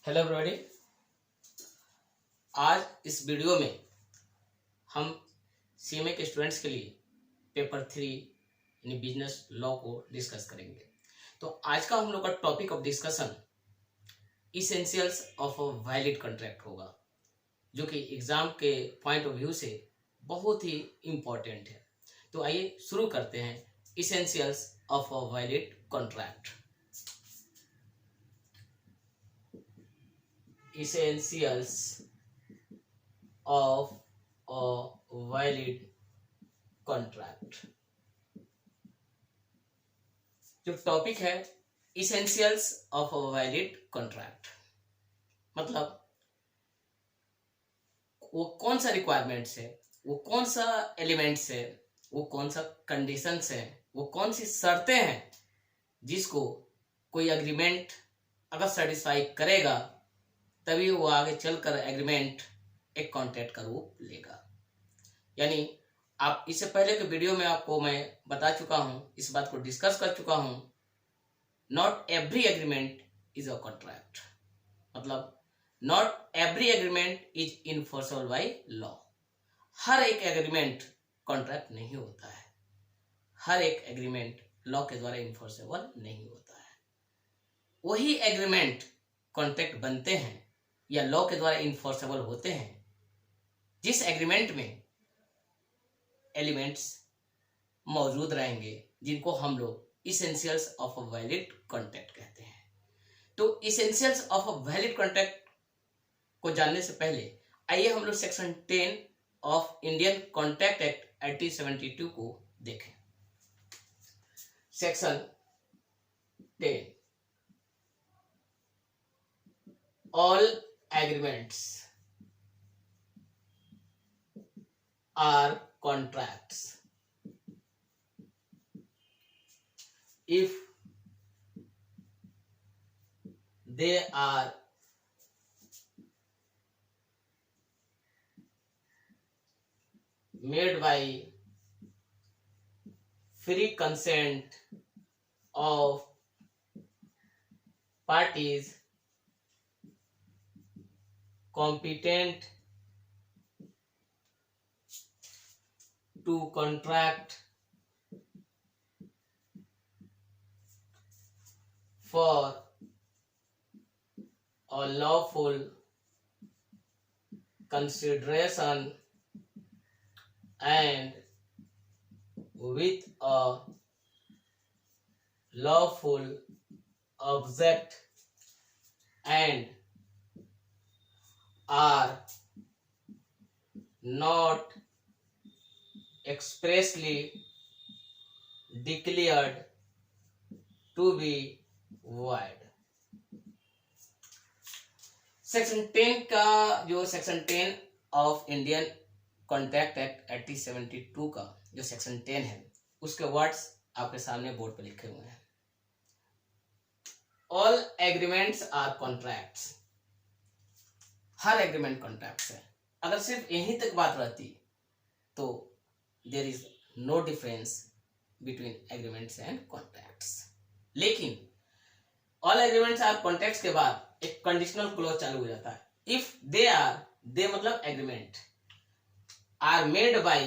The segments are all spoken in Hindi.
Hello everybody. आज इस वीडियो में हम सीएमए के स्टूडेंट्स के लिए पेपर 3 यानी बिजनेस लॉ को डिस्कस करेंगे। तो आज का हम लोग का topic of discussion essentials of a valid contract होगा, जो कि एग्जाम के पॉइंट ऑफ व्यू से बहुत ही इम्पोर्टेंट है। तो आइए शुरू करते हैं essentials of a valid contract. essentials of a valid contract। जो टॉपिक है essentials of a valid contract, मतलब वो कौन सा रिक्वायरमेंट्स है, वो कौन सा एलिमेंट्स है, वो कौन सा कंडीशंस है, वो कौन सी शर्तें हैं जिसको कोई एग्रीमेंट अगर सेटिस्फाई करेगा तभी वो आगे चलकर एग्रीमेंट एक कॉन्ट्रैक्ट का रूप लेगा। यानी आप इससे पहले के वीडियो में आपको मैं बता चुका हूं, इस बात को डिस्कस कर चुका हूं, not every agreement is a contract. मतलब not every agreement is enforceable by law. हर एक एग्रीमेंट कॉन्ट्रैक्ट नहीं होता है, हर एक एग्रीमेंट लॉ के द्वारा इनफोर्सेबल नहीं होता है। वही एग्रीमेंट कॉन्ट्रैक्ट बनते हैं या लॉ के द्वारा इनफोर्सेबल होते हैं जिस एग्रीमेंट में एलिमेंट्स मौजूद रहेंगे जिनको हम लोग essentials of a valid contract कहते हैं। तो essentials of a valid contract को जानने से पहले आइए हम लोग section 10 of Indian contract act 1872 को देखें। Section 10, all agreements are contracts if they are made by free consent of parties competent to contract for a lawful consideration and with a lawful object and are not expressly declared to be void। Section 10 का जो section 10 of Indian contract act 1872 का जो सेक्शन 10 है उसके वर्ड्स आपके सामने बोर्ड पर लिखे हुए हैं। All agreements are contracts. हर एग्रीमेंट कॉन्ट्रैक्ट्स है। अगर सिर्फ यहीं तक बात रहती तो there is no difference between agreements and contracts. लेकिन ऑल एग्रीमेंट्स आर कॉन्ट्रैक्ट्स के बाद एक कंडीशनल क्लॉज चालू हो जाता है। इफ दे मतलब agreement are made by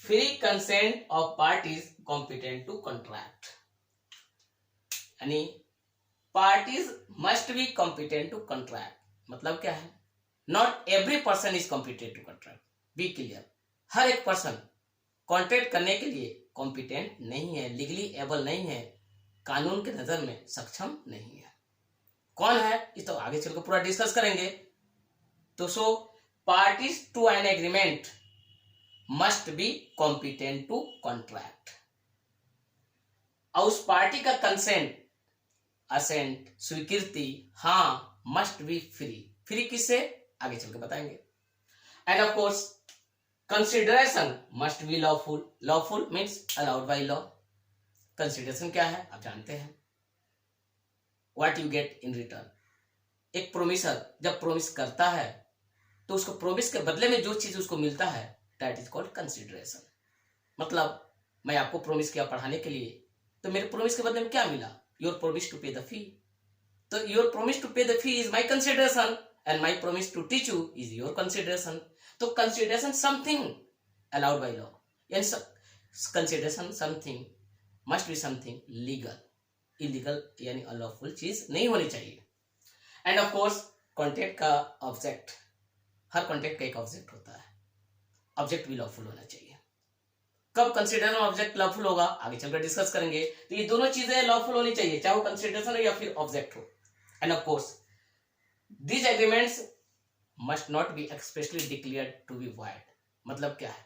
free consent of parties competent to contract. यानी parties must be competent to contract. मतलब क्या है, not every person is competent to contract. Be clear, हर एक पर्सन कॉन्ट्रैक्ट करने के लिए कॉम्पिटेंट नहीं है, लीगली एबल नहीं है, कानून के नजर में सक्षम नहीं है। कौन है इस तो आगे चलकर पूरा डिस्कस करेंगे। तो so parties to an agreement must be competent to contract. और उस पार्टी का कंसेंट, असेंट, स्वीकृति, हाँ, मस्ट बी फ्री। फ्री किससे आगे चलकर बताएंगे। And of course consideration must be lawful. Lawful means allowed by law. Consideration क्या है आप जानते हैं, what you get in return. एक प्रोमिसर जब प्रोमिस करता है तो उसको प्रोमिस के बदले में जो चीज उसको मिलता है दैट इज कॉल्ड कंसिडरेशन। मतलब मैं आपको प्रोमिस किया पढ़ाने के लिए, तो मेरे प्रोमिस के बदले में क्या मिला, your promise to pay the fee. तो your promise to pay the fee is my consideration and my promise to teach you is your consideration. तो consideration something allowed by law, यानी consideration something must be something legal. Illegal यानी अनलॉफुल चीज नहीं होनी चाहिए. एंड ऑफ कोर्स कॉन्ट्रैक्ट का ऑब्जेक्ट, हर कॉन्ट्रैक्ट का एक ऑब्जेक्ट होता है, ऑब्जेक्ट भी लॉफुल होना चाहिए. कब कंसिडरेशन ऑब्जेक्ट लॉफुल होगा आगे चलकर डिस्कस करेंगे. तो ये दोनों चीजें लॉफुल होनी चाहिए, चाहे वो कंसिडरेशन हो या फिर ऑब्जेक्ट हो. And of course these agreements must not be expressly declared to be void. मतलब क्या है,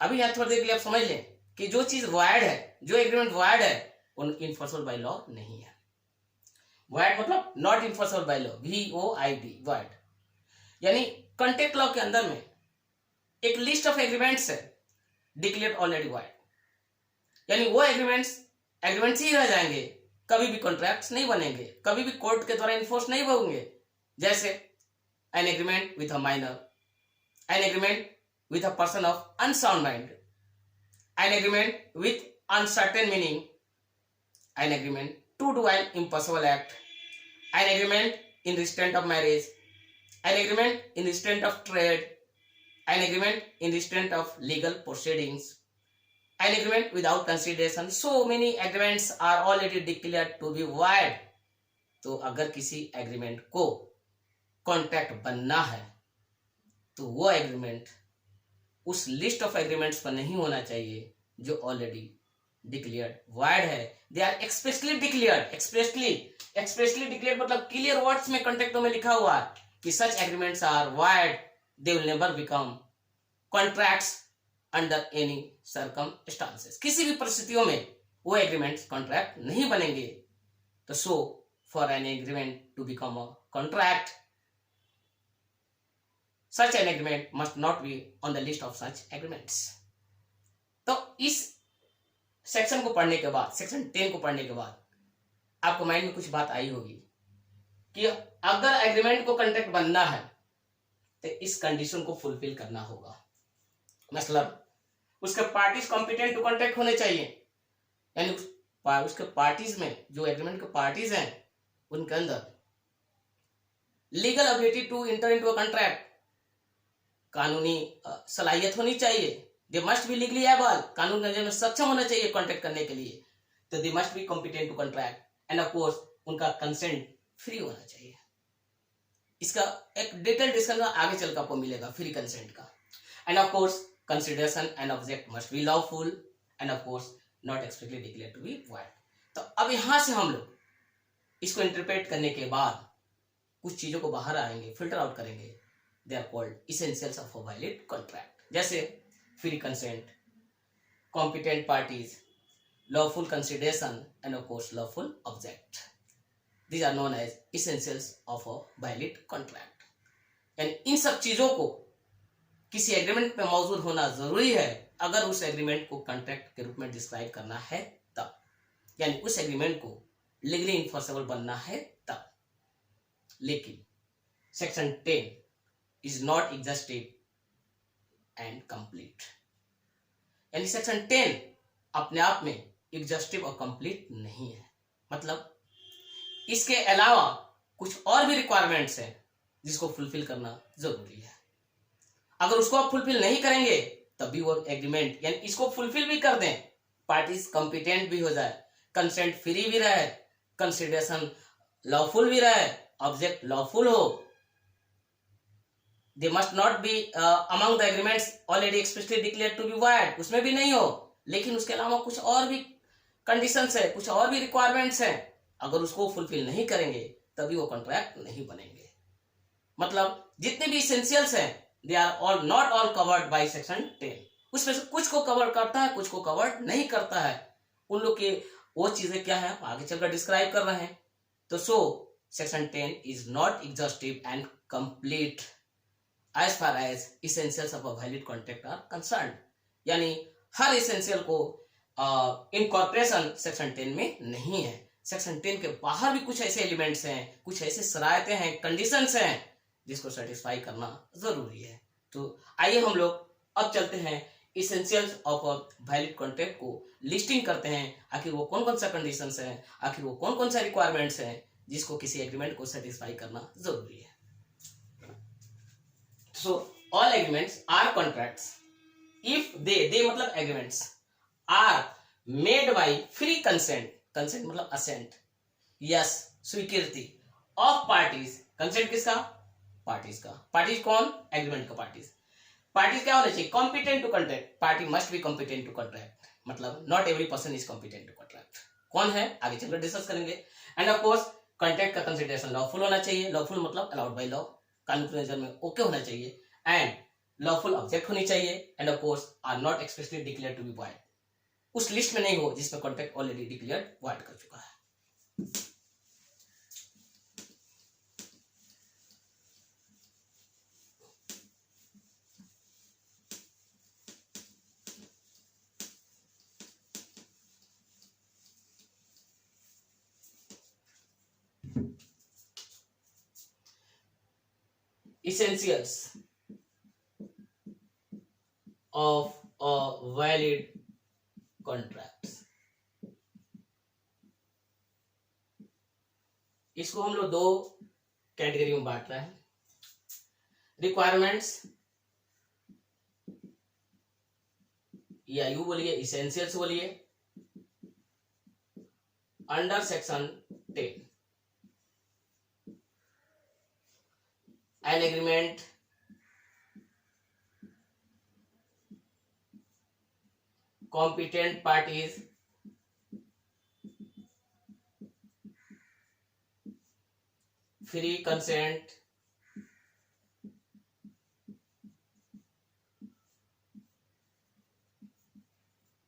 अभी यहाँ थोड़ी देर के लिए आप समझ लें कि जो चीज वॉइड है, जो एग्रीमेंट वॉइड है, उन इनफोर्सेबल बाय लॉ नहीं है. वॉइड मतलब not enforceable by law, VOID, void. यानी कॉन्ट्रैक्ट लॉ के अंदर में एक लिस्ट ऑफ एग्रीमेंट्स है डिक्लेयर्ड ऑलरेडी वॉइड, यानी वो एग्रीमेंट्स ही रह जाएंगे, कभी भी कॉन्ट्रैक्ट्स नहीं बनेंगे, कभी भी कोर्ट के द्वारा इन्फोर्स नहीं होंगे. जैसे an agreement with a minor, an agreement with a person of unsound mind, an agreement with uncertain meaning, an agreement to do an impossible act, an agreement in restraint of marriage, an agreement in restraint of trade, an agreement in restraint of legal proceedings, an agreement without consideration. So many agreements are already declared to be void. तो अगर किसी एग्रीमेंट को कॉन्ट्रैक्ट बनना है तो वो एग्रीमेंट उस लिस्ट ऑफ एग्रीमेंट्स पर नहीं होना चाहिए जो ऑलरेडी डिक्लेयर्ड वॉइड है. They are expressly declared. Expressly declared मतलब क्लियर वर्ड्स में कॉन्ट्रैक्टों में लिखा हुआ कि such agreements are void, they will never become contracts under any circumstances. किसी भी परिस्थितियों में वो एग्रीमेंट्स कॉन्ट्रैक्ट नहीं बनेंगे. तो so for an agreement to become a contract, such an agreement must not be on the list of such agreements. तो इस सेक्शन को पढ़ने के बाद, सेक्शन 10 को पढ़ने के बाद आपको माइंड में कुछ बात आई होगी कि अगर एग्रीमेंट को कॉन्ट्रैक्ट बनना है तो इस कंडीशन को फुलफिल करना होगा. मतलब उसके पार्टीज कॉम्पिटेंट टू कॉन्ट्रैक्ट होने चाहिए, यानी उसके पार्टीज में, जो एग्रीमेंट के पार्टीज हैं उनके अंदर legal ability to enter into a contract, कानूनी सलाहियत होनी चाहिए. They must be legally able, कानून के में सक्षम होना चाहिए कॉन्ट्रैक्ट करने के लिए. तो they must be competent to contract and of course उनका कंसेंट फ्री होना चाहिए. इसका एक डिटेल डिस्कशन आगे चलकर आपको मिलेगा फ्री कंसेंट का. And of course consideration and object must be lawful and of course not expressly declared to be void. तो अब यहां से हम लोग इसको इंटरप्रेट करने के बाद कुछ चीजों को बाहर आएंगे, फिल्टर आउट करेंगे. They are called essentials of a valid contract. जैसे free consent, competent parties, lawful consideration, and of course lawful object. These are known as essentials of a valid contract. यानी इन सब चीजों को किसी एग्रीमेंट में मौजूद होना जरूरी है अगर उस एग्रीमेंट को कॉन्ट्रैक्ट के रूप में डिस्क्राइब करना है तब, यानी उस एग्रीमेंट को लीगली इन्फोर्सेबल बनना है तब. लेकिन section 10 is not exhaustive and complete. यानी सेक्शन 10 अपने आप में एग्जॉस्टिव और कंप्लीट नहीं है. मतलब इसके अलावा कुछ और भी रिक्वायरमेंट्स हैं जिसको फुलफिल करना जरूरी है. अगर उसको आप फुलफिल नहीं करेंगे तभी वो एग्रीमेंट, यानी इसको फुलफिल भी कर दें, पार्टीज कॉम्पिटेंट भी हो जाए, कंसेंट फ्री भी रहे, कंसिडरेशन लॉफुल भी रहे, ऑब्जेक्ट लॉफुल हो, they must not be among the agreements already expressly declared to be void, उसमें भी नहीं हो, लेकिन उसके अलावा कुछ और भी कंडीशंस है, कुछ और भी रिक्वायरमेंट्स हैं, अगर उसको फुलफिल नहीं करेंगे तभी वो कॉन्ट्रैक्ट नहीं बनेंगे. मतलब जितने भी इसेंशियल्स हैं they are all not all covered by section 10. उसमें से कुछ को कवर करता है, कुछ को कवर नहीं करता है. उन लोग के वो चीजें क्या है आगे चलकर डिस्क्राइब कर रहे हैं. तो so section 10 is not exhaustive and complete as far as essentials of a valid contract are concerned. यानी हर essential को इनकॉर्पोरेशन सेक्शन 10 में नहीं है. सेक्शन 10 के बाहर भी कुछ ऐसे एलिमेंट्स हैं, कुछ ऐसे शरायतें हैं, कंडीशंस हैं जिसको सेटिस्फाई करना जरूरी है. तो आइए हम लोग अब चलते हैं essentials of a valid contract को लिस्टिंग करते हैं. आखिर वो कौन कौन सा कंडीशंस हैं, आखिर वो कौन कौन सा रिक्वायरमेंट्स हैं जिसको किसी एग्रीमेंट को सेटिस्फाई करना जरूरी है। So all agreements are contracts if they मतलब agreements are made by free consent, consent मतलब असेंट, यस स्वीकृति ऑफ पार्टीज, कंसेंट किसका, पार्टीज का, पार्टीज कौन, एग्रीमेंट का पार्टीज, पार्टीज क्या होना चाहिए, competent to contract, party must be competent to contract, मतलब not every person is competent to contract, कौन है आगे चलकर डिस्कस करेंगे। एंड ऑफ कोर्स कॉन्ट्रैक्ट का कंसिडरेशन लॉफुल होना चाहिए, लॉफुल मतलब अलाउड बाय लॉ, कानून की नजर में ओके होना चाहिए, एंड लॉफुल ऑब्जेक्ट होनी चाहिए, and of course are not expressly declared to be void, उस लिस्ट में नहीं हो जिसमें कॉन्ट्रैक्ट ऑलरेडी डिक्लेयर्ड वॉइड कर चुका है। Essentials of a valid contract, इसको हम लोग दो कैटेगरी में बांट रहे हैं, रिक्वायरमेंट्स या यू बोलिए इसेंशियल्स बोलिए, under section 10 an agreement competent parties free consent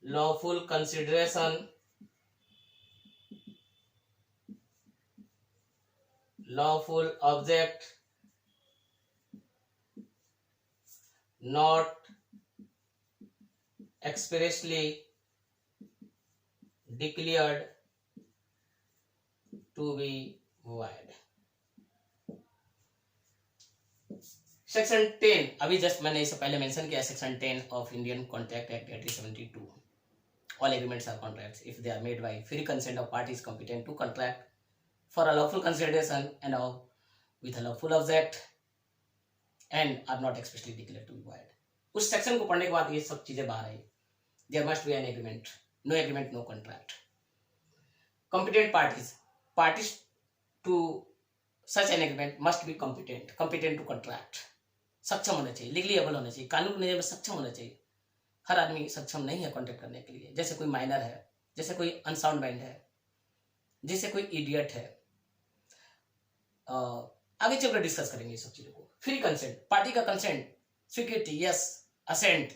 lawful consideration lawful object not expressly declared to be void। Section 10 अभी जस्ट मैंने इससे पहले मेंशन किया, section 10 of Indian contract act 1872, all agreements are contracts if they are made by free consent of parties competent to contract for a lawful consideration and with a lawful object and are not expressly declared to be void। उस सेक्शन को पढ़ने के बाद ये सब चीजें बाहर आई, there must be an agreement, no agreement no contract, competent parties to such an agreement must be competent to contract, सक्षम होना चाहिए, लीगली एबल होना चाहिए, कानून के नजर में सक्षम होना चाहिए। हर आदमी सक्षम नहीं है कॉन्ट्रैक्ट करने के लिए, जैसे कोई माइनर है, जैसे कोई अनसाउंड माइंड है, जैसे कोई इडियट है। आगे चलकर डिस्कस करेंगे सब चीजों को। फ्री कंसेंट, पार्टी का कंसेंट, स्वीकृति, यस, असेंट,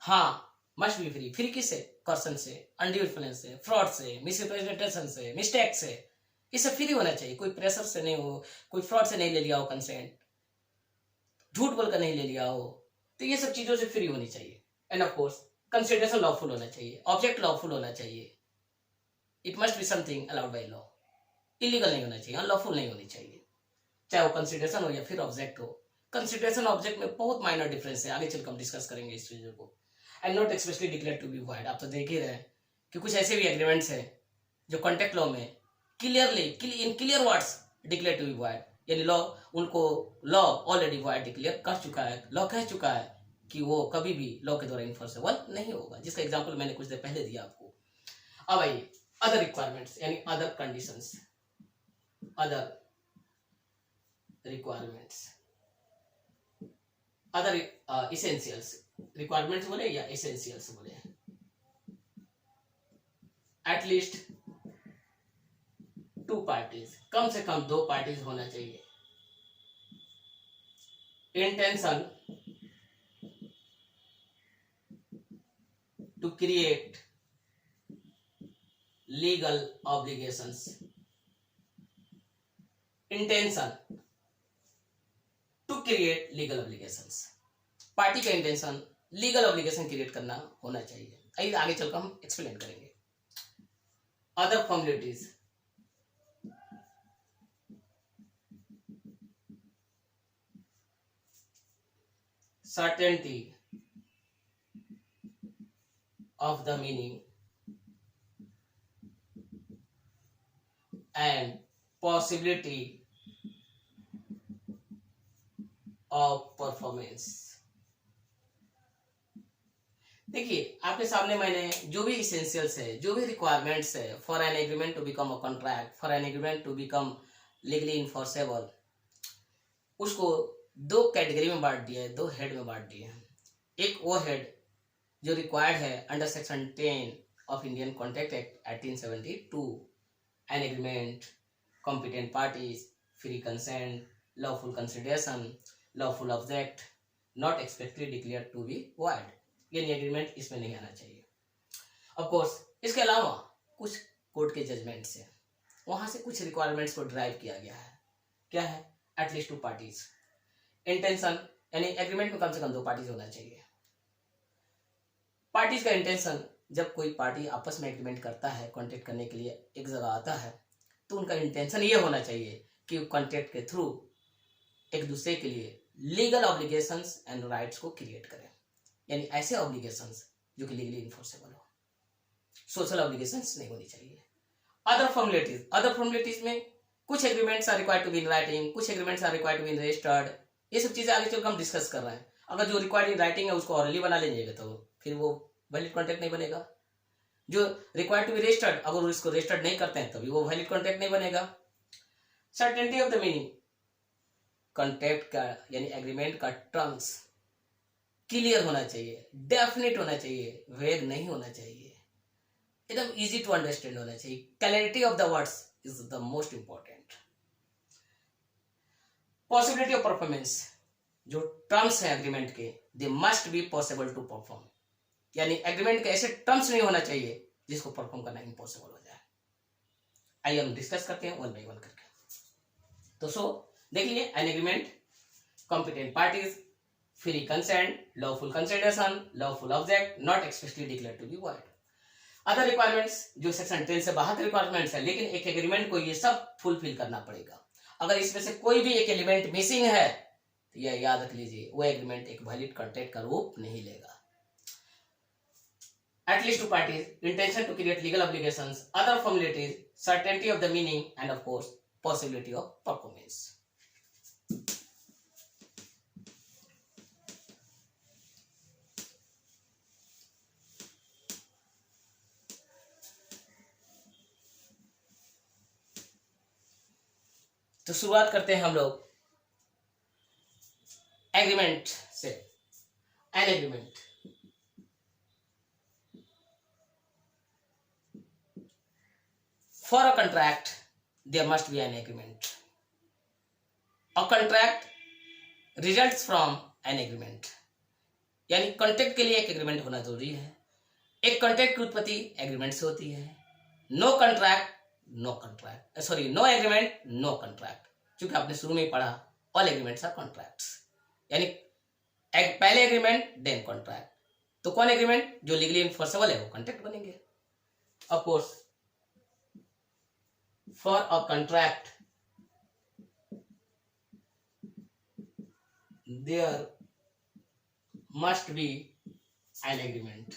हाँ मस्ट बी फ्री, फ्री किससे, पर्सन से, अनड्यू इन्फ्लुएंस से, फ्रॉड से, मिसरिप्रेजेंटेशन से, मिस्टेक से, इससे फ्री होना चाहिए, कोई प्रेशर से नहीं हो, कोई फ्रॉड से नहीं ले लिया हो कंसेंट, झूठ बोलकर नहीं ले लिया हो, तो ये सब चीजों से फ्री होनी चाहिए। And of course consideration lawful होना चाहिए, ऑब्जेक्ट लॉफुल होना चाहिए, it must be something allowed by law, illegal नहीं होना चाहिए, अनलॉफुल नहीं होनी चाहिए, चाहे वो कंसिडरेशन हो या फिर ऑब्जेक्ट हो। कंसिडरेशन ऑब्जेक्ट में बहुत माइनर डिफरेंस है, आगे चलकर हम डिस्कस करेंगे इस चीजों को। And not expressly declared to be void, आप तो देख ही रहे हैं कि कुछ ऐसे भी एग्रीमेंट्स हैं जो कॉन्ट्रैक्ट लॉ में clearly in clear words declare to be void, यानी लॉ उनको लॉ ऑलरेडी वॉइड डिक्लेयर कर चुका है, लॉ कह चुका है कि वो कभी भी लॉ के द्वारा इन्फोर्सेबल नहीं होगा, जिसका एग्जांपल मैंने कुछ देर पहले दिया आपको। अब आइए अदर रिक्वायरमेंट्स यानी other conditions, other requirements, other essentials, requirements बोले या एसेंशियल्स बोले, एटलीस्ट 2 पार्टीज, कम से कम 2 पार्टीज होना चाहिए, intention to create legal obligations, intention to create legal obligations, party का इंटेंशन लीगल ऑब्लिगेशन क्रिएट करना होना चाहिए। आगे चलकर हम एक्सप्लेन करेंगे। Other formalities, certainty of the meaning and possibility of performance। देखिए आपके सामने मैंने जो भी इसेंशियल्स है, जो भी रिक्वायरमेंट्स है for an agreement to become a contract, for an agreement to become legally enforceable, उसको दो कैटेगरी में बांट दिया है, दो हेड में बांट दिया है। एक वो हेड जो रिक्वायर्ड है under section 10 of Indian contract act 1872, an agreement, competent parties, free consent, lawful consideration, lawful object, not expressly declared to be void. यानी एग्रीमेंट इसमें नहीं आना चाहिए। ऑफ कोर्स इसके अलावा कुछ कोर्ट के जजमेंट्स है, वहां से कुछ रिक्वायरमेंट्स को ड्राइव किया गया है। क्या है? एटलीस्ट 2 पार्टीज, इंटेंशन, यानी एग्रीमेंट में कम से कम 2 पार्टीज होना चाहिए। पार्टीज का इंटेंशन, जब कोई पार्टी आपस में एग्रीमेंट करता है कॉन्ट्रैक्ट करने के लिए एक जगह आता है, तो उनका इंटेंशन ये होना चाहिए कि कॉन्ट्रैक्ट के थ्रू एक दूसरे के लिए लीगल ऑब्लिगेशंस एंड राइट्स को क्रिएट करें। यानी ऐसे ऑब्लिगेशंस जो कि लीगली इन्फोर्सेबल हो, सोशल ऑब्लिगेशंस नहीं होनी चाहिए। अदर फॉर्मेलिटीज में कुछ agreements are required to be in writing, कुछ agreements are required to be in registered. ये सब चीजें आगे चलकर हम डिस्कस कर रहे हैं। अगर जो रिक्वायर्ड इन राइटिंग है उसको ऑरली बना लीजिएगा तो फिर वो वैलिड कॉन्ट्रैक्ट नहीं बनेगा। जो रिक्वायर्ड टू बी रजिस्टर्ड, अगर उसको रजिस्टर्ड नहीं करते हैं तभी वो वैलिड कॉन्ट्रैक्ट नहीं बनेगा। Certainty of the meaning, contract का यानी एग्रीमेंट का टर्म्स क्लियर होना चाहिए, डेफिनेट होना चाहिए, वेग नहीं होना चाहिए, एकदम इजी टू अंडरस्टैंड होना चाहिए। Clarity of the words is the most important. Possibility of performance, जो टर्म्स हैं एग्रीमेंट के, they must be possible to perform. यानी एग्रीमेंट के ऐसे टर्म्स नहीं होना चाहिए जिसको परफॉर्म करना इम्पॉसिबल हो जाए। आइए हम डिस्कस करते हैं वन बाई वन करके। तो सो देखिए, an agreement, competent parties, free consent, lawful consideration, lawful object, not expressly declared to be void. Other requirements जो सेक्शन 10 से बाहर के रिक्वायरमेंट्स है, लेकिन एक एग्रीमेंट को ये सब फुलफिल करना पड़ेगा। अगर इसमें से कोई भी एक एलिमेंट मिसिंग है तो यह याद रख लीजिए, वो एग्रीमेंट एक वैलिड कॉन्ट्रैक्ट का रूप नहीं लेगा। At least 2 parties, intention to create legal obligations, other formalities, certainty of the meaning, and of course, possibility of performance. तो शुरुआत करते हैं हम लोग एग्रीमेंट से। An agreement, for a contract there must be an agreement. A contract results from an agreement, यानी कॉन्ट्रैक्ट के लिए एक एग्रीमेंट होना जरूरी है। एक कॉन्ट्रैक्ट की उत्पत्ति एग्रीमेंट से होती है। No contract no contract, sorry, no agreement no contract, क्योंकि आपने शुरू में ही पढ़ा ऑल एग्रीमेंट्स आर कॉन्ट्रैक्ट्स। यानी पहले एग्रीमेंट देन कॉन्ट्रैक्ट। तो कौन एग्रीमेंट जो लीगली इन्फोर्सेबल है वो कॉन्ट्रैक्ट बनेंगे। Of course for a contract there must be an agreement।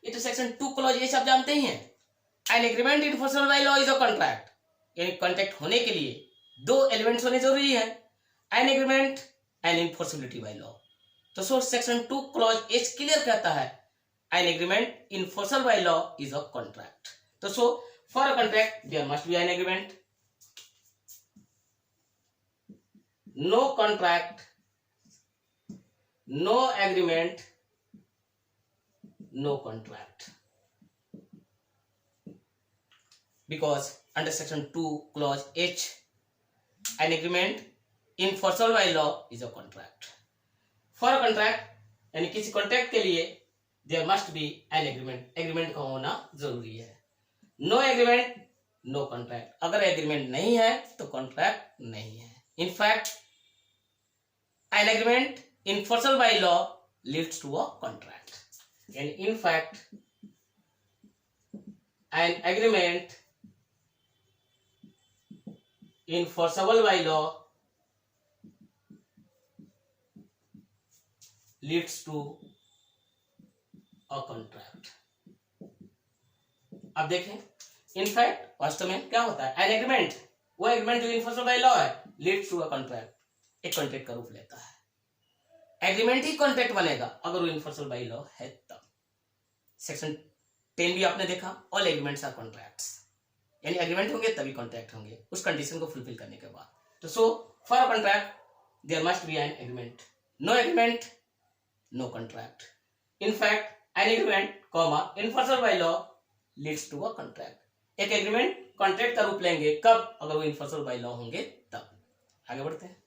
ये तो सेक्शन 2 क्लॉज ये सब जानते ही हैं। An agreement enforceable by law is a contract, यानी कॉन्ट्रैक्ट होने के लिए 2 एलिमेंट्स होने जरूरी है, an agreement and enforceability by law. तो so section 2 clause H clear कहता है an agreement enforceable by law is a contract। So for a contract there must be an agreement। No contract, no agreement, no contract, because under section 2 clause H an agreement enforceable by law is a contract। For a contract यानी किसी कॉन्ट्रैक्ट के लिए there must be an agreement, agreement का होना जरूरी है। नो एग्रीमेंट नो कॉन्ट्रैक्ट, अगर एग्रीमेंट नहीं है तो कॉन्ट्रैक्ट नहीं है। In fact an agreement enforceable by law leads to a contract, and in fact an agreement enforceable by law leads to a contract. अब देखें इनफैक्ट वास्तव में क्या होता है, एन एग्रीमेंट, वो एग्रीमेंट जो इन्फोर्सेबल बाय लॉ है, लीड्स टू अ कॉन्ट्रैक्ट, एक कॉन्ट्रैक्ट का रूप लेता है। एग्रीमेंट ही कॉन्ट्रैक्ट बनेगा अगर वो इन्फोर्सेबल बाय लॉ है तब। सेक्शन 10 भी आपने देखा, ऑल एग्रीमेंट्स आर कॉन्ट्रैक्ट्स, यानी एग्रीमेंट होंगे तभी कॉन्ट्रैक्ट होंगे, उस कंडीशन को फुलफिल करने के बाद। तो so for a contract there must be an agreement, no agreement no contract. In fact an agreement comma enforceable by law leads to a contract. एक एग्रीमेंट कॉन्ट्रैक्ट का रूप लेंगे कब, अगर वो इन्फोर्सेबल बाय लॉ होंगे तब। आगे बढ़ते हैं।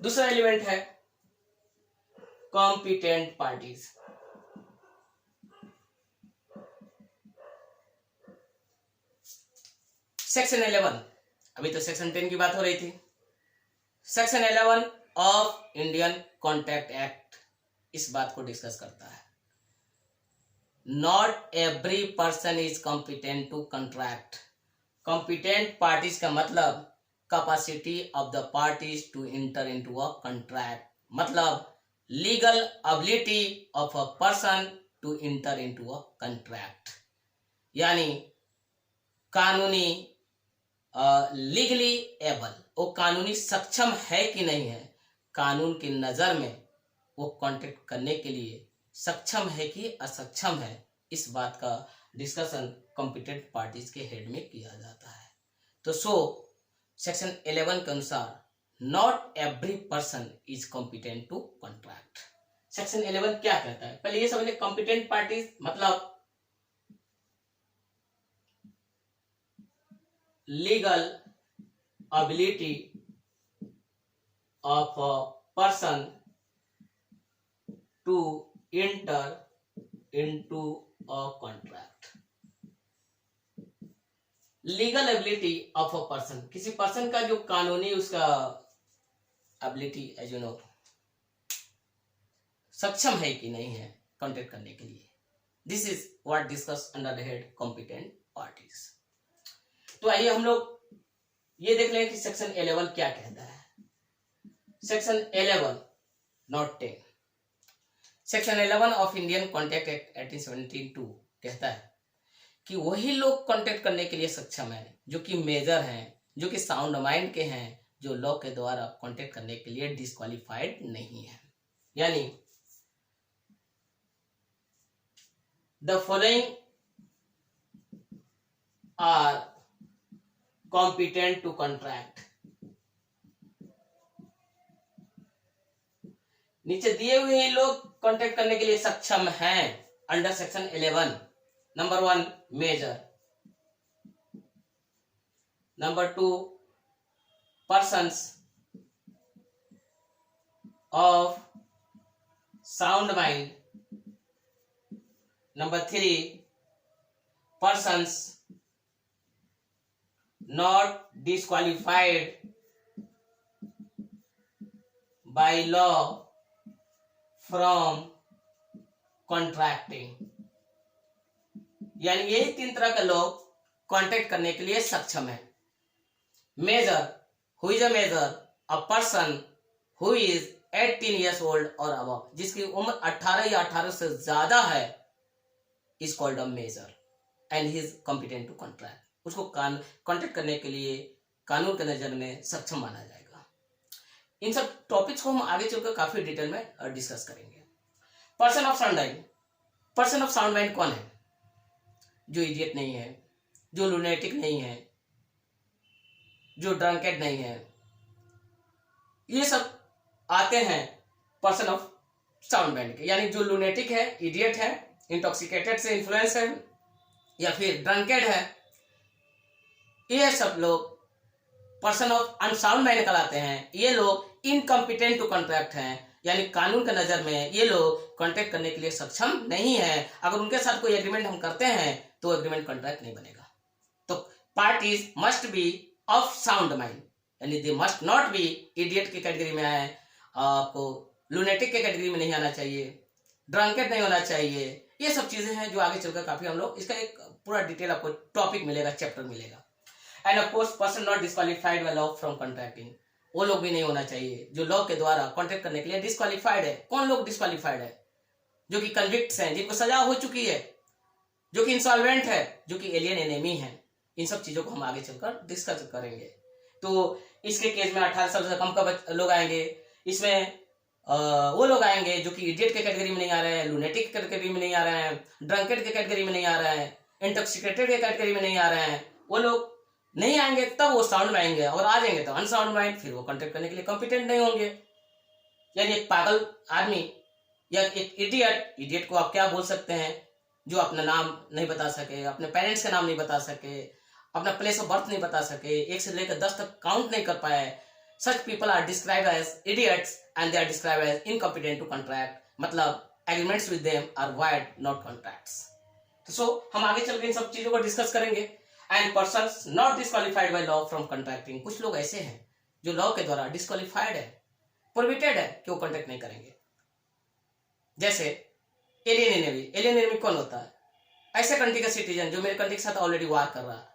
दूसरा एलिमेंट है कॉम्पिटेंट पार्टीज। सेक्शन 11, अभी तो सेक्शन 10 की बात हो रही थी। Section 11 of Indian contract act इस बात को डिस्कस करता है, not every person is competent to contract. Competent parties का मतलब capacity of the parties to enter into a contract, मतलब legal ability of a person to enter into a contract, यानी कानूनी लीगली एबल, वो कानूनी सक्षम है कि नहीं है, कानून की नजर में वो कॉन्ट्रैक्ट करने के लिए सक्षम है कि असक्षम है, इस बात का डिस्कशन कॉम्पिटेंट पार्टीज के हेड में किया जाता है। तो सो सेक्शन 11 के अनुसार not every person is competent to contract. Section 11 क्या कहता है, पहले ये समझिए, कॉम्पिटेंट पार्टीज मतलब legal ability of a person to enter into a contract. Legal ability of a person, किसी पर्सन का जो कानूनी उसका एबिलिटी एज यू नो सक्षम है कि नहीं है कॉन्ट्रैक्ट करने के लिए, this is what discuss under the head competent parties. तो आइए हम लोग ये देख लें कि सेक्शन 11 क्या कहता है। Section 11 not 10, section 11 of Indian contract act 1872 कहता है कि वही लोग कॉन्ट्रैक्ट करने के लिए सक्षम है जो कि मेजर हैं, जो कि साउंड माइंड के हैं, जो लॉ के द्वारा कॉन्ट्रैक्ट करने के लिए डिस्क्वालिफाइड नहीं है। यानी the following are competent to contract, नीचे दिए हुए ही लोग कॉन्ट्रैक्ट करने के लिए सक्षम हैं under section 11। Number 1 major, number 2 persons of sound mind, number 3 persons not disqualified by law from contracting, यानी ये 3 तरह के लोग कॉन्ट्रैक्ट करने के लिए सक्षम है। Major, who is a major, a person who is 18 years old और अबव, जिसकी उम्र 18 या 18 से ज्यादा है, is called a major and he is competent to contract, उसको कॉन्ट्रैक्ट करने के लिए कानून के नजर में सक्षम माना जाएगा। इन सब टॉपिक्स को हम आगे चलकर काफी डिटेल में डिस्कस करेंगे। Person of sound mind, person of sound mind कौन है? जो इडियट नहीं है, जो लुनेटिक नहीं है, जो ड्रंकेड नहीं है, ये सब आते हैं पर्सन ऑफ साउंड माइंड के। यानी जो लुनेटिक है, इडियट है, इंटॉक्सिकेटेड से इन्फ्लुएंस है या फिर ड्रंकेड है, ये सब लोग पर्सन ऑफ अनसाउंड माइंड कहलाते हैं। ये लोग इनकॉम्पिटेंट टू कॉन्ट्रैक्ट हैं, यानी कानून के नजर में ये लोग कॉन्ट्रैक्ट करने के लिए सक्षम नहीं है। अगर उनके साथ कोई एग्रीमेंट हम करते हैं तो एग्रीमेंट कॉन्ट्रैक्ट नहीं बनेगा। तो parties must be of sound mind, यानी they must not be idiot की कैटेगरी में आए, आपको लुनेटिक के कैटेगरी में नहीं आना चाहिए, ड्रंकेड नहीं होना चाहिए। ये सब चीजें हैं जो आगे चलकर काफी हम लोग इसका एक पूरा डिटेल आपको टॉपिक मिलेगा, चैप्टर मिलेगा। And of course person not disqualified by law from contracting, वो लोग भी नहीं होना चाहिए जो लॉ के द्वारा कॉन्ट्रैक्ट करने के लिए डिस्क्वालीफाइड है। कौन लोग डिस्क्वालीफाइड है? जो कि कन्विक्ट्स हैं, जिनको सजा हो चुकी है, जो कि इंसॉल्वेंट है, जो कि एलियन एनेमी है। इन सब चीजों को हम आगे चलकर डिस्कस करेंगे। तो इसके केस में 18 साल से कम का लोग आएंगे। इसमें वो लोग आएंगे जो कि इडियट के कैटेगरी में नहीं आ रहे हैं, लूनेटिक के कैटेगरी में नहीं आ रहे हैं, ड्रंकेड के कैटेगरी में नहीं आ रहे हैं, इंटॉक्सिकेटेड के कैटेगरी में नहीं आ रहे हैं। वो लोग नहीं आएंगे तब वो साउंड में आएंगे, और आ जाएंगे तो अनसाउंड माइंड, फिर वो कॉन्टेक्ट करने के लिए कॉम्पिटेंट नहीं होंगे। यानी एक पागल आदमी या एक इडियट को आप क्या बोल सकते हैं? जो अपना नाम नहीं बता सके, अपने पेरेंट्स का नाम नहीं बता सके, अपना प्लेस ऑफ बर्थ नहीं बता सके, 1 से लेकर 10 तक काउंट नहीं कर पाए। Such people are described as idiots and they are described as incompetent to contract. मतलब agreements with them are void, not contracts. So हम आगे चल के इन सब चीजों को डिस्कस करेंगे। And persons not disqualified by law from contracting. कुछ लोग ऐसे हैं जो लॉ के द्वारा डिस्क्वालीफाइड है, प्रोहिबिटेड है कि वो कॉन्ट्रैक्ट नहीं करेंगे। जैसे एलियन एनेमी। एलियन एनेमी कौन होता है? ऐसे कंट्री का सिटीजन जो मेरे कंट्री के साथ ऑलरेडी वार कर रहा है,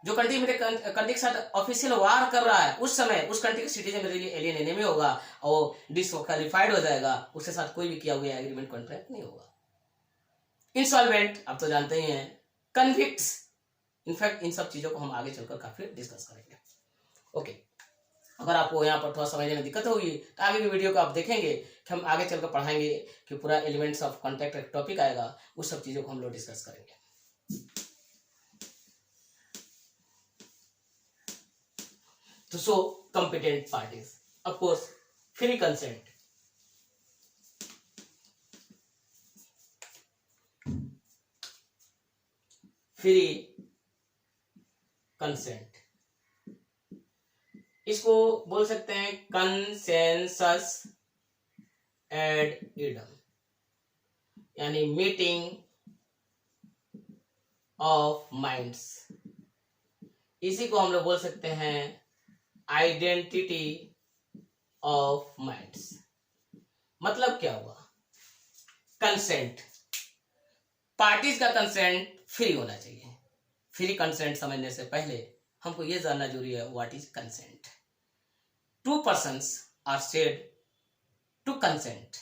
जो कंट्री मेरे कंट्री के साथ ऑफिशियल वार कर रहा है, उस समय उस कंट्री का सिटीजन मेरे लिए एलियन एनेमी होगा और वो डिस्क्वालीफाइड हो जाएगा। उसके साथ कोई भी किया हुआ एग्रीमेंट कॉन्ट्रैक्ट नहीं होगा। इंसॉल्वेंट आप तो जानते ही हैं, कन्विक्ट्स, इनफैक्ट इन सब चीजों को हम आगे चलकर काफी डिस्कस करेंगे। ओके, अगर आपको यहाँ पर थोड़ा समझने में दिक्कत होगी तो आगे की वीडियो को आप देखेंगे कि हम आगे चलकर पढ़ाएंगे कि पूरा एलिमेंट्स ऑफ कॉन्ट्रैक्ट एक टॉपिक आएगा, उस सब चीजों को हम लोग डिस्कस करेंगे। To show competent parties, of course, free consent. Free consent, इसको बोल सकते हैं कंसेंसस एड इडम, यानी मीटिंग ऑफ माइंड्स। इसी को हम लोग बोल सकते हैं आइडेंटिटी ऑफ माइंड्स। मतलब क्या हुआ? कंसेंट, पार्टीज का कंसेंट फ्री होना चाहिए। फ्री कंसेंट समझने से पहले हमको यह जानना जरूरी है what is consent. 2 persons are said to consent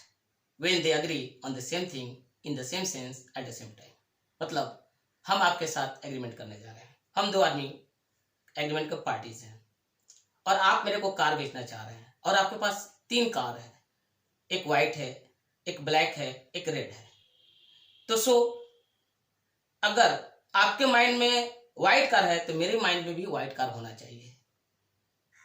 when they agree on the same thing in the same sense at the same time. मतलब हम आपके साथ एग्रीमेंट करने जा रहे हैं, हम 2 आदमी एग्रीमेंट के पार्टीज हैं, और आप मेरे को कार बेचना चाह रहे हैं, और आपके पास 3 कार है, एक व्हाइट है, एक ब्लैक है, एक रेड है। तो अगर आपके माइंड में व्हाइट कार है तो मेरे माइंड में भी व्हाइट कार होना चाहिए।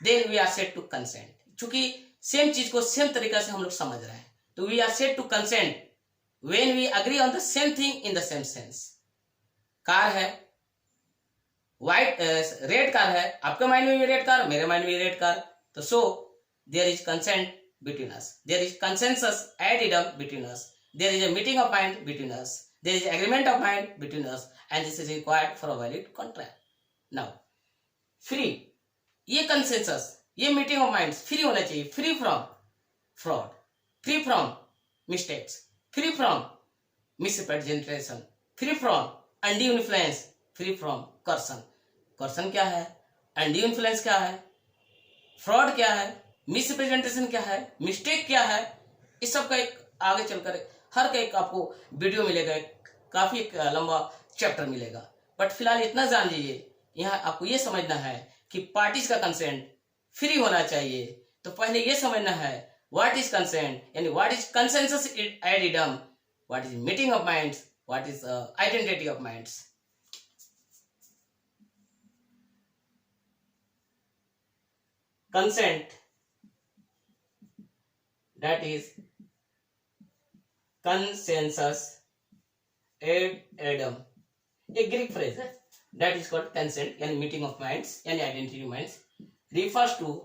Then we are said to consent. चूंकि सेम चीज को सेम तरीका से हम लोग समझ रहे हैं, तो we are said to consent when we agree on the same thing in the same sense. Car है, व्हाइट रेड कार है, आपके माइंड में भी रेड कार, मेरे माइंड में भी रेड कार, तो so there is consent between us, there is consensus ad idem between us, there is a meeting of mind between us, there is agreement of mind between us, and this is required for a valid contract. Now free, ये कंसेंसस, ये मीटिंग ऑफ माइंड्स फ्री होना चाहिए, free from fraud, free from mistakes, free from misrepresentation, free from undue influence, free from coercion. Coercion क्या है, अनड्यू इन्फ्लुएंस क्या है, फ्रॉड क्या है, मिसरिप्रेजेंटेशन क्या है, मिस्टेक क्या है, इस सब का एक आगे चलकर हर का एक आपको वीडियो मिलेगा, काफी एक लंबा चैप्टर मिलेगा। बट फिलहाल इतना जान लीजिए, यहाँ आपको ये समझना है कि पार्टीज का कंसेंट फ्री होना चाहिए। तो पहले ये समझना है व्हाट इज कंसेंट, यानी what is consensus ad idem, what is meeting of minds, what is identity of minds. Consent, that is consensus ad idem, एक ग्रीक फ्रेज है, that is called consent, यानी मीटिंग ऑफ माइंड्स, यानी identity minds, refers to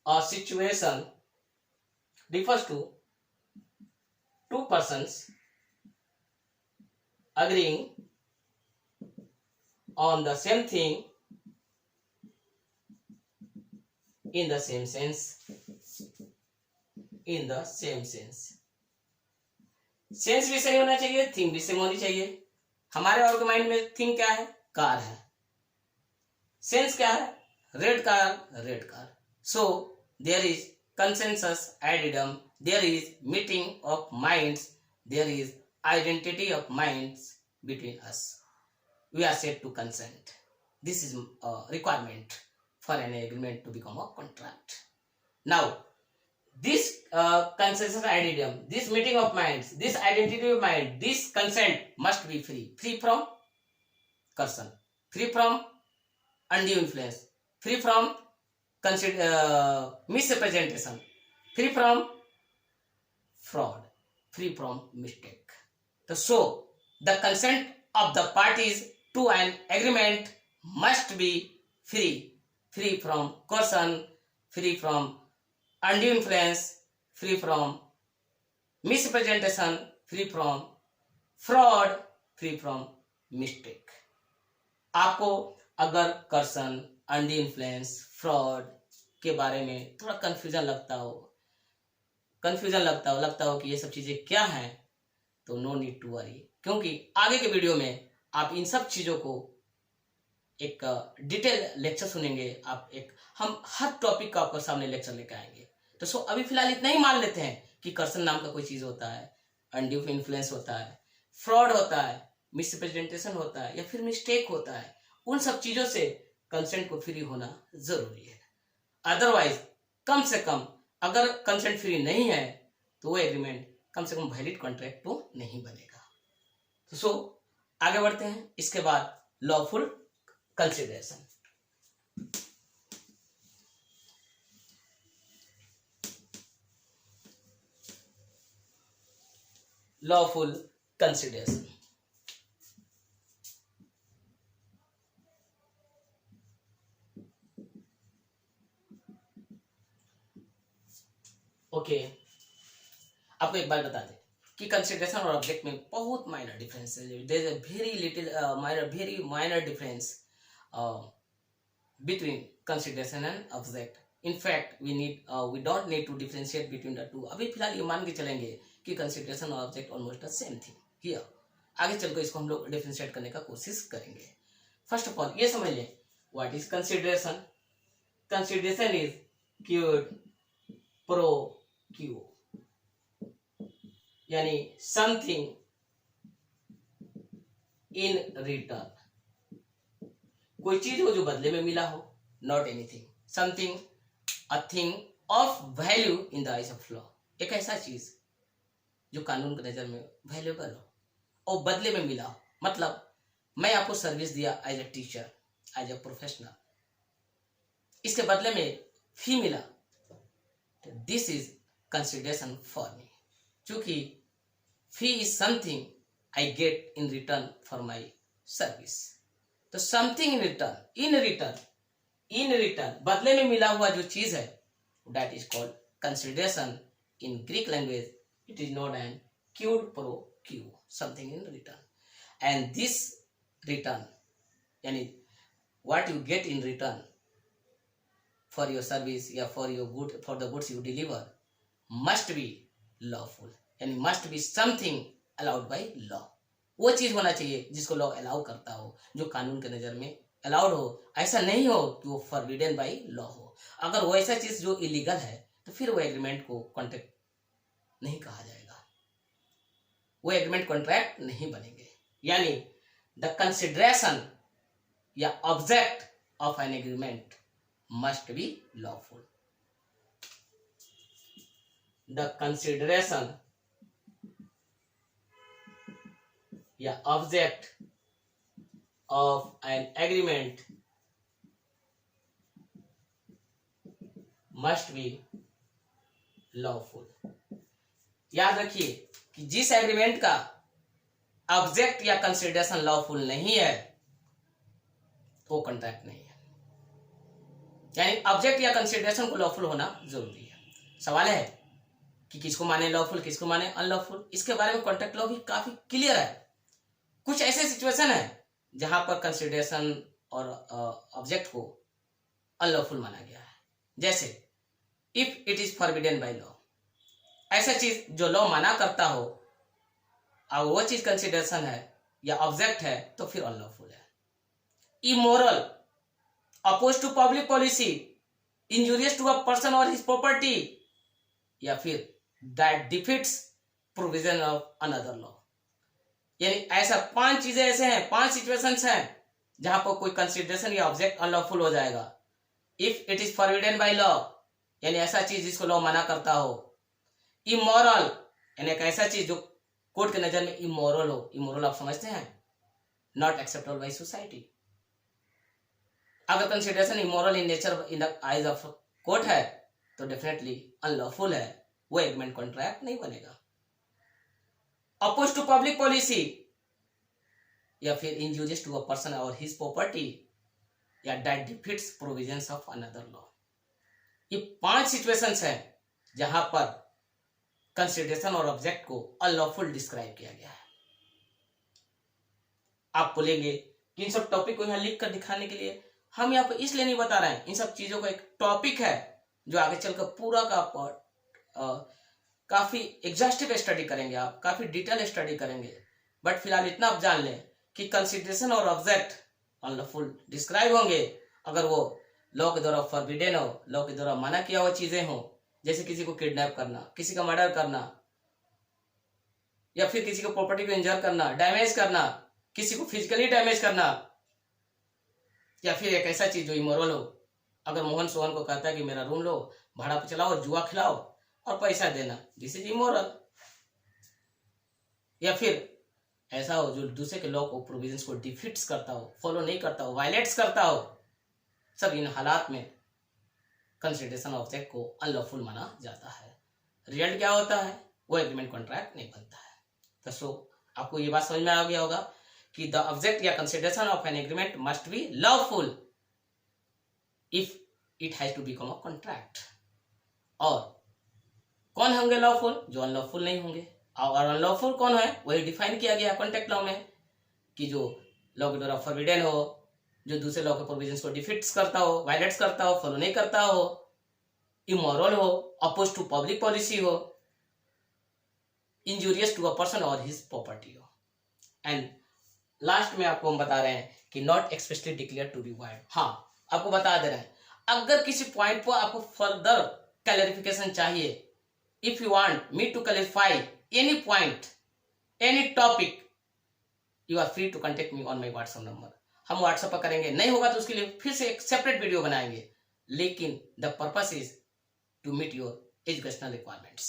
a situation, refers to 2 persons agreeing on the same thing in the same sense, in the same sense। Sense भी सही होना चाहिए, थिंग भी सेम होनी चाहिए। हमारे और के माइंड में थिंग क्या है, कार है, सेंस क्या है, red car, red car. So there is consensus ad idem, there is meeting of minds, there is identity of minds between us. We are said to consent. This is a requirement for an agreement to become a contract. Now, this consensus ad idem, this meeting of minds, this identity of mind, this consent must be free. Free from coercion, free from undue influence, free from misrepresentation, free from fraud, free from mistake. So the consent of the parties to an agreement must be free from coercion, free from undue influence, free from misrepresentation, free from fraud, free from mistake. आपको अगर कर्सन, अंडी इन्फ्लुएंस, फ्रॉड के बारे में थोड़ा कंफ्यूजन लगता हो कि ये सब चीजें क्या हैं, तो नो नीड टू वरी, क्योंकि आगे के वीडियो में आप इन सब चीजों को एक डिटेल लेक्चर सुनेंगे। हम हर टॉपिक का आपके सामने लेक्चर लेकर आएंगे। तो अभी फिलहाल इतना ही मान लेते हैं कि कर्सन नाम का कोई चीज होता है, अनड्यू इन्फ्लुएंस होता है, फ्रॉड होता है, मिसरिप्रेजेंटेशन होता है या फिर मिस्टेक होता है। उन सब चीजों से कंसेंट को फ्री होना जरूरी है। अदरवाइज कम से कम अगर कंसेंट फ्री नहीं है तो वो एग्रीमेंट कम से कम वैलिड कॉन्ट्रैक्ट तो नहीं बनेगा। तो आगे बढ़ते हैं। इसके बाद lawful consideration. Lawful consideration, okay आपको एक बात बता दें कि कंसिडरेशन और ऑब्जेक्ट में बहुत माइनर डिफरेंस है। There is a very minor difference between consideration and object. In fact, we don't need to differentiate between the two. अभी फिलहाल ये मान के चलेंगे कि consideration और object almost the same thing here. आगे चलकर इसको हम लोग डिफरेंशिएट करने का कोशिश करेंगे। फर्स्ट ऑफ ऑल ये समझ लें what is consideration. Consideration is cued pro Q, यानी समथिंग इन रिटर्न, कोई चीज हो जो बदले में मिला हो, not anything, something a thing of value in the eyes of law, एक ऐसा चीज जो कानून की नजर में वैल्यूएबल हो और बदले में मिला हो। मतलब मैं आपको सर्विस दिया as a teacher, as a professional, इसके बदले में फी मिला, this is consideration for me, क्योंकि fee is something I get in return for my service. तो समथिंग इन रिटर्न बदले में मिला हुआ जो चीज है that is called consideration. In Greek language it is known and quid pro quo, something in return. And this return यानी what you get in return for your service या for the goods you deliver must be lawful, यानी must be something allowed by law. वो चीज होना चाहिए जिसको लॉ अलाउ करता हो, जो कानून के नजर में अलाउड हो। ऐसा नहीं हो कि वो फॉरबिडन बाय लॉ हो। अगर वो ऐसा चीज जो इलीगल है तो फिर वो एग्रीमेंट को कॉन्ट्रैक्ट नहीं कहा जाएगा, वो एग्रीमेंट कॉन्ट्रैक्ट नहीं बनेंगे। यानी द कंसिडरेशन या object of an agreement must be lawful. The consideration या object of an agreement must be lawful. याद रखिए कि जिस एग्रीमेंट का ऑब्जेक्ट या कंसिडरेशन लॉफुल नहीं है वो कॉन्ट्रैक्ट नहीं है। यानी ऑब्जेक्ट या कंसिडरेशन को लॉफुल होना जरूरी है। सवाल है कि किसको माने लॉफुल, किसको माने अनलॉफुल। इसके बारे में कॉन्ट्रैक्ट लॉ भी काफी क्लियर है। कुछ ऐसे सिचुएशन है जहां पर कंसिडरेशन और ऑब्जेक्ट को अनलॉफुल माना गया है, जैसे if it is forbidden by law, ऐसा चीज जो लॉ मना करता हो और वो चीज कंसिडरेशन है या ऑब्जेक्ट है तो फिर अनलॉफुल है। Immoral oppose to public policy, injurious to a person और हिज प्रॉपर्टी, या फिर that defeats provision of another law. यानी ऐसा 5 चीजें ऐसे हैं, 5 सिचुएशंस हैं जहां पर कोई कंसिडरेशन या ऑब्जेक्ट अनलॉफुल हो जाएगा। If it is forbidden by law, यानी ऐसा चीज जिसको लॉ मना करता हो। इमोरल, यानी एक ऐसा चीज जो कोर्ट के नजर में इमोरल हो। इमोरल आप समझते हैं, नॉट एक्सेप्टेबल बाय सोसाइटी। अगर consideration immoral in nature in the eyes of court है तो डेफिनेटली अनलॉफुल है, वो एग्रीमेंट कॉन्ट्रैक्ट नहीं बनेगा। अपोज टू पब्लिक पॉलिसी, या फिर इंजूरियस टू अ पर्सन और हिज प्रॉपर्टी, या that defeats provisions of another law. ये 5 सिचुएशंस हैं जहां पर कंसिडरेशन और ऑब्जेक्ट को अनलॉफुल डिस्क्राइब किया गया है। आप बोलेंगे कि इन सब टॉपिक को यहाँ लिख कर दिखाने के लिए हम यहाँ पर इसलिए नहीं बता रहे हैं। इन सब चीजों का एक टॉपिक है जो आगे चलकर पूरा का काफी एग्जॉस्टिव स्टडी करेंगे, आप काफी डिटेल स्टडी करेंगे। बट फिलहाल इतना आप जान लें कि कंसिडरेशन और ऑब्जेक्ट अनलॉफुल डिस्क्राइब होंगे अगर वो लॉ के द्वारा फॉरबिडन हो, लॉ के द्वारा मना किया हुआ चीजें हो, जैसे किसी को किडनैप करना, किसी का मर्डर करना, या फिर किसी को प्रॉपर्टी को इंजर करना, डैमेज करना, किसी को फिजिकली डैमेज करना, या फिर एक ऐसा चीज जो इमोरल हो। अगर मोहन सोहन को कहता है कि मेरा रूम लो, भाड़ा पे चलाओ, जुआ खिलाओ और पैसा देना, दिस इज इमोरल। या फिर ऐसा हो जो दूसरे के लॉ को, प्रोविजंस को डिफिट्स करता हो, फॉलो नहीं करता हो, वायलेट्स करता हो। सब इन हालात में कंसिडरेशन ऑब्जेक्ट को अनलॉफुल माना जाता है। रिजल्ट क्या होता है? वो एग्रीमेंट कॉन्ट्रैक्ट नहीं बनता है। तो सो आपको ये बात समझ में आ गया होगा कि द ऑब्जेक्ट या consideration of an agreement must be lawful if it has to become a contract. और कौन होंगे लॉफुल? जो अनलॉफुल नहीं होंगे। और अनलॉफुल कौन है? वही डिफाइन किया गया कॉन्ट्रैक्ट लॉ में कि जो लॉ के द्वारा फॉरबिडन हो, जो दूसरे लॉ के प्रोविजंस को डिफिट्स करता हो, वायलेट्स करता हो, फॉलो नहीं करता हो, इमोरल हो, अपोज टू पब्लिक पॉलिसी हो, इंजूरियस टू अ पर्सन और हिज प्रॉपर्टी हो। एंड लास्ट में आपको हम बता रहे हैं कि not expressly declared to be void. हाँ, आपको बता दे रहे हैं अगर किसी पॉइंट पर आपको फर्दर क्लैरिफिकेशन चाहिए, if you want me to clarify any point, any topic, you are free to contact me on my WhatsApp number. हम व्हाट्सएप पर करेंगे, नहीं होगा तो उसके लिए फिर से एक सेपरेट वीडियो बनाएंगे। लेकिन the purpose is to meet your educational requirements.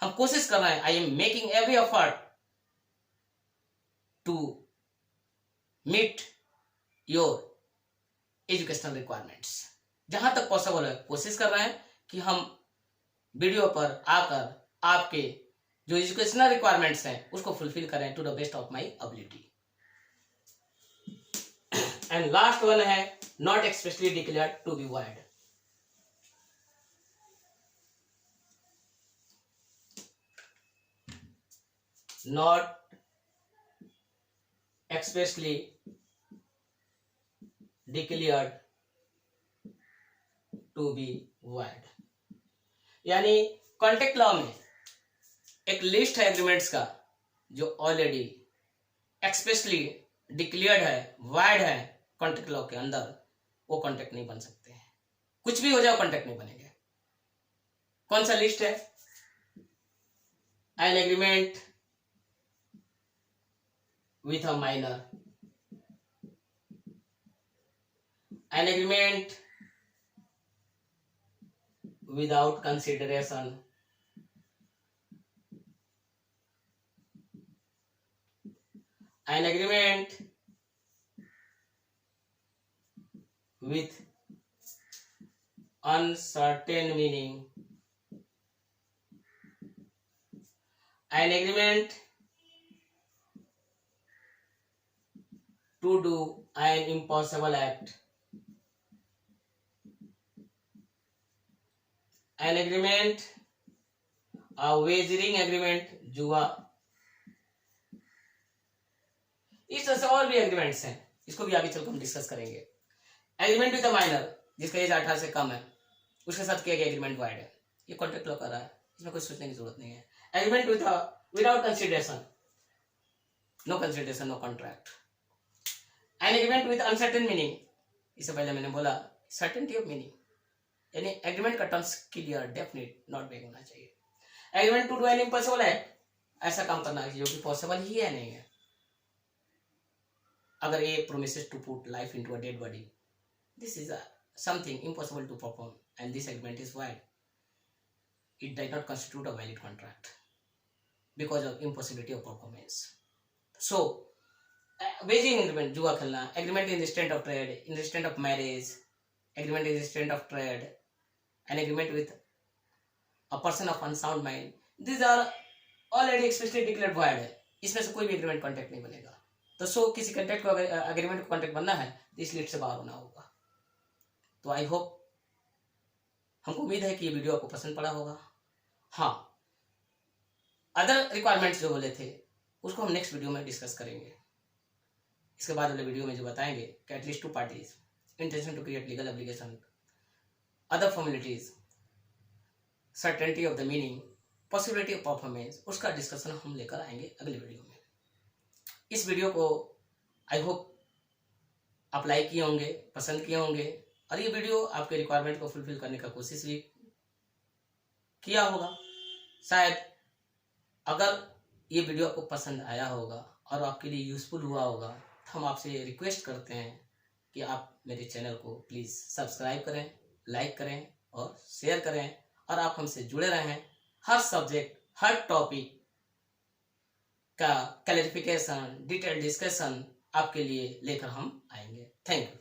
हम कोशिश कर रहे हैं, I am making every effort to meet your educational requirements. जहां तक पॉसिबल है कोशिश कर रहे हैं कि हम वीडियो पर आकर आपके जो एजुकेशनल रिक्वायरमेंट्स हैं उसको फुलफिल करें to the best of my ability. And last one है not expressly declared to be void. Not expressly declared to be void, यानी कॉन्ट्रैक्ट लॉ में एक लिस्ट है एग्रीमेंट्स का जो ऑलरेडी एक्सप्रेसली डिक्लेयर्ड है, वाइड है कॉन्ट्रैक्ट लॉ के अंदर, वो कॉन्ट्रैक्ट नहीं बन सकते हैं। कुछ भी हो जाए कॉन्ट्रैक्ट नहीं बनेंगे। कौन सा लिस्ट है? An agreement with a minor, an agreement without consideration, an agreement with uncertain meaning, an agreement to do an impossible act, an agreement, a wagering agreement, जुआ। इस तरह से और भी एग्रीमेंट्स हैं, इसको भी आगे चलकर हम डिस्कस करेंगे। एग्रीमेंट विद अ माइनर, जिसका एज 18 से कम है, उसके साथ किया गया एग्रीमेंट वाइड है, ये कॉन्ट्रैक्ट लॉ कर रहा है, इसमें कोई सोचने की जरूरत नहीं है। Agreement without consideration, no consideration, no contract. An agreement with uncertain meaning, इससे पहले मैंने बोला सर्टेनिटी ऑफ मीनिंग, यानी एग्रीमेंट का terms clear, definite, not vague होना चाहिए। Agreement to do an impossible है, ऐसा काम करना जो कि पॉसिबल ही है नहीं है। अगर A promises to put life into a dead body, this is something impossible to perform and this agreement is void, it does not constitute a valid contract because of impossibility of performance. So waging agreement, जुआ खेलना, agreement in the extent of trade, in the extent of marriage, agreement in the extent of trade, an agreement with a person of unsound mind, these are already explicitly declared void है, इसमें से कोई भी agreement contract नहीं बनेगा। तो सो किसी contract को अगर agreement को contract बनना है तो इस लिस्ट से बाहर होना होगा। तो आई होप, हमको उम्मीद है कि ये वीडियो आपको पसंद पड़ा होगा। हाँ, अदर रिक्वायरमेंट्स जो बोले थे उसको हम नेक्स्ट वीडियो में डिस्कस करेंगे। इसके बाद वाले वीडियो में जो बताएंगे कि at least 2 parties, intention to create legal application, other formalities, certainty of the meaning, possibility of performance, उसका डिस्कशन हम लेकर आएंगे अगले वीडियो में। इस वीडियो को आई होप आप लाइक किए होंगे, पसंद किए होंगे, और ये वीडियो आपके रिक्वायरमेंट को फुलफिल करने का कोशिश भी किया होगा। शायद अगर ये वीडियो आपको पसंद आया होगा और आपके लिए यूजफुल हुआ होगा तो हम आपसे रिक्वेस्ट करते हैं कि आप मेरे चैनल को प्लीज़ सब्सक्राइब करें, लाइक करें और शेयर करें, और आप हमसे जुड़े रहें। हर सब्जेक्ट, हर टॉपिक का क्लैरिफिकेशन, डिटेल डिस्कशन आपके लिए लेकर हम आएंगे। Thank you.